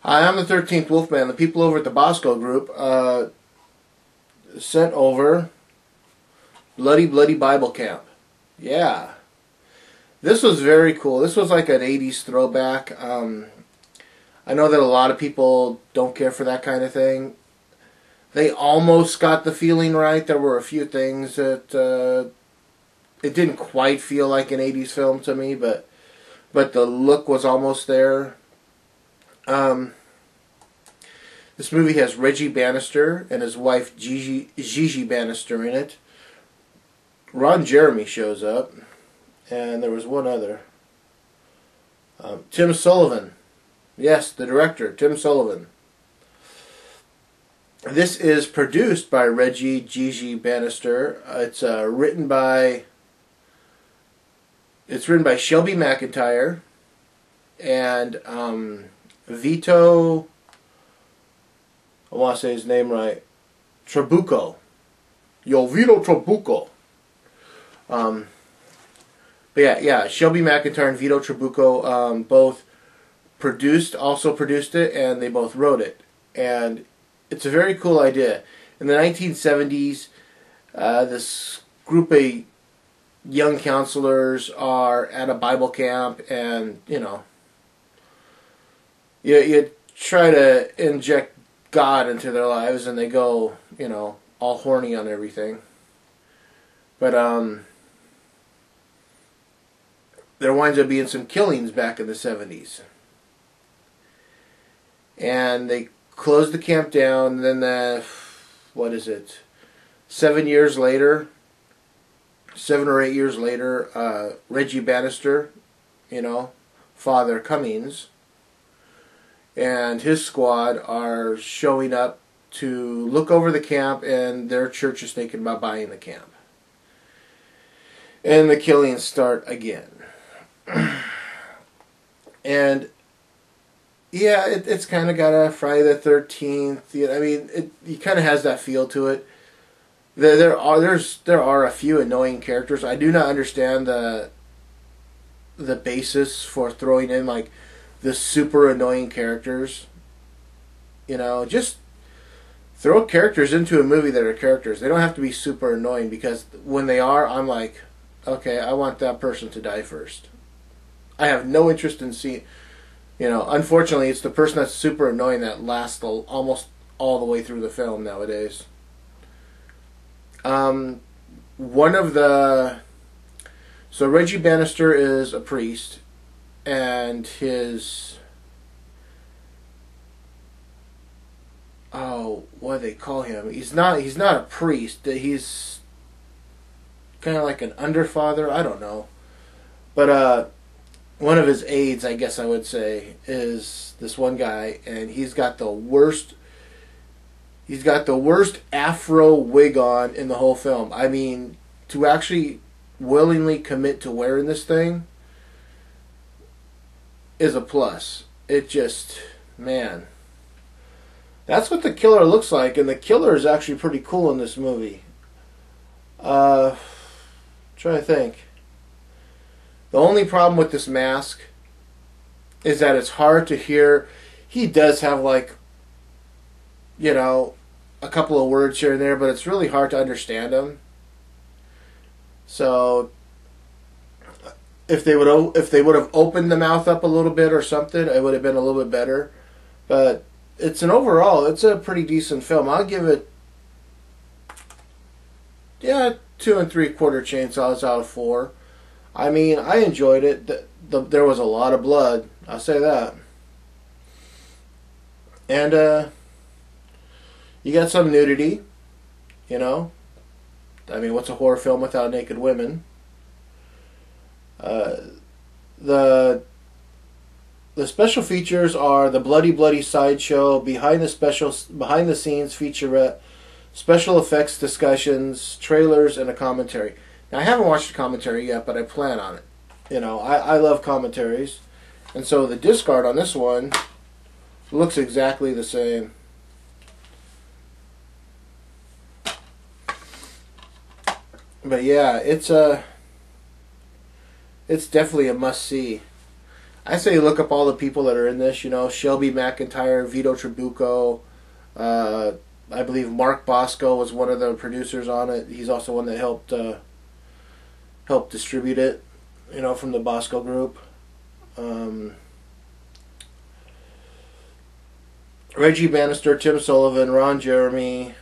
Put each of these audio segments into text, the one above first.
Hi, I'm the 13th Wolfman. The people over at the Bosko group sent over Bloody Bloody Bible Camp. Yeah. This was very cool. This was like an 80s throwback. I know that a lot of people don't care for that kind of thing. They almost got the feeling right. There were a few things that it didn't quite feel like an 80s film to me, but the look was almost there. This movie has Reggie Bannister and his wife Gigi Bannister in it. Ron Jeremy shows up, and there was one other. Tim Sullivan. Yes, the director, Tim Sullivan. This is produced by Gigi Bannister. It's written by Shelby McIntyre and Vito. I want to say his name right. Trabucco. Vito Trabucco. But yeah, Shelby McIntyre and Vito Trabucco both also produced it, and they both wrote it. And it's a very cool idea. In the 1970s, this group of young counselors are at a Bible camp, and you try to inject God into their lives, and they go, all horny on everything. But there winds up being some killings back in the 70s. And they closed the camp down, and then 7 years later, 7 or 8 years later, Reggie Bannister, Father Cummings, and his squad are showing up to look over the camp, and their church is thinking about buying the camp. And the killings start again. And yeah, it's kind of got a Friday the 13th. It kind of has that feel to it. There are a few annoying characters. I do not understand the basis for throwing in like the super annoying characters. Just throw characters into a movie that are characters. They don't have to be super annoying, because when they are, I'm like, okay, I want that person to die first. I have no interest in seeing. Unfortunately, it's the person that's super annoying that lasts almost all the way through the film nowadays. So Reggie Bannister is a priest, and his, what do they call him? He's not a priest. He's kind of like an underfather. I don't know, but one of his aides, I guess I would say, is this one guy, and he's got the worst afro wig on in the whole film. I mean, to actually willingly commit to wearing this thing is a plus. It just, man, that's what the killer looks like, and the killer is actually pretty cool in this movie. Trying to think. The only problem with this mask is that it's hard to hear. He does have a couple of words here and there, but it's really hard to understand him. So if they would have opened the mouth up a little bit or something, it would have been a little bit better. But it's a pretty decent film. I'll give it 2 3/4 chainsaws out of 4. I mean, I enjoyed it. There was a lot of blood, I'll say that. And you got some nudity, I mean, what's a horror film without naked women? The special features are the Bloody Bloody Sideshow, behind the scenes featurette, special effects discussions, trailers, and a commentary. Now, I haven't watched the commentary yet, but I plan on it. I love commentaries. And so the disc art on this one looks exactly the same. But yeah, it's definitely a must-see. I say look up all the people that are in this. You know, Shelby McIntyre, Vito Trabucco. I believe Mark Bosko was one of the producers on it. He's also one that helped distribute it. You know, from the Bosko group. Reggie Bannister, Tim Sullivan, Ron Jeremy.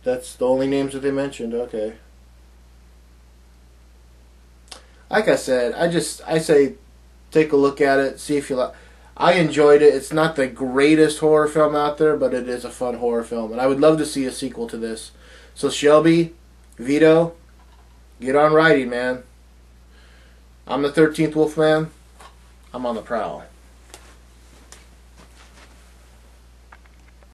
That's the only names that they mentioned. Okay. Like I said, I say take a look at it, see if you like. I enjoyed it. It's not the greatest horror film out there, but it is a fun horror film, and I would love to see a sequel to this. So Shelby, Vito, get on writing, man. I'm the 13th Wolfman. I'm on the prowl.